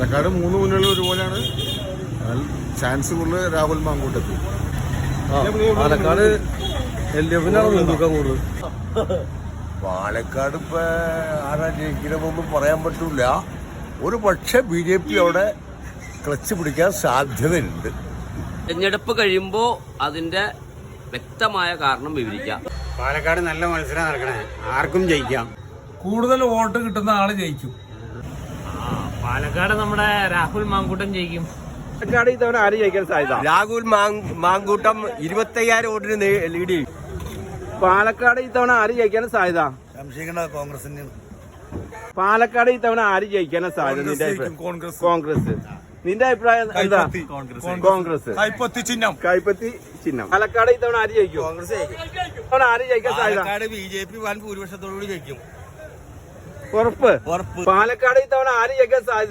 പാലക്കാട് 3 മുന്നണികൾ ഒരുപോലെയാണ്. ചാൻസ് കൂടുതൽ രാഹുൽ മാങ്കൂട്ടത്തിൽ. പാലക്കാട് LDF-നാണ് മുൻതൂക്കം കൂടുതൽ. പാലക്കാട് ഇപ്പൊ ആരാ ജയിക്കണമെന്നൊന്നും പറയാൻ പറ്റൂല. ഒരു പക്ഷെ BJP അവിടെ ക്ലച്ച് പിടിക്കാൻ സാധ്യതയുണ്ട്. തെരഞ്ഞെടുപ്പ് കഴിയുമ്പോൾ അതിന്റെ വ്യക്തമായ കാരണം വിവരിക്കാം. പാലക്കാട് നല്ല മത്സരം നടക്കണേ, ആർക്കും ജയിക്കാം. കൂടുതൽ വോട്ട് കിട്ടുന്ന ആള് ജയിക്കും. പാലക്കാട് നമ്മുടെ രാഹുൽ മാങ്കൂട്ടം ജയിക്കും. പാലക്കാട് ഇത്തവണ ആര് ജയിക്കാൻ സാധ്യത? രാഹുൽ മാങ്കൂട്ടം 25,000 വോട്ടിന് ലീഡ് ചെയ്യും. പാലക്കാട് ഇത്തവണ ആര് ജയിക്കാൻ സാധ്യത? കോൺഗ്രസിന്റെ പാലക്കാട് ഇത്തവണ ആര് ജയിക്കാൻ സാധ്യത? നിന്റെ അഭിപ്രായം? കോൺഗ്രസ്. നിന്റെ അഭിപ്രായം എന്താ? കോൺഗ്രസ്. കൈപ്പത്തി ചിഹ്നം. പാലക്കാട് ഇത്തവണ ആര് ജയിക്കും? കോൺഗ്രസ് ജയിക്കും. ഇത്തവണ ആര് ജയിക്കാൻ സാധ്യത? BJP വൻ ഭൂരിപക്ഷത്തോടുകൂടി ജയിക്കും. ഉറപ്പ്. പാലക്കാട് ഇത്തവണ ആര് ജയിക്കാൻ സാധ്യത?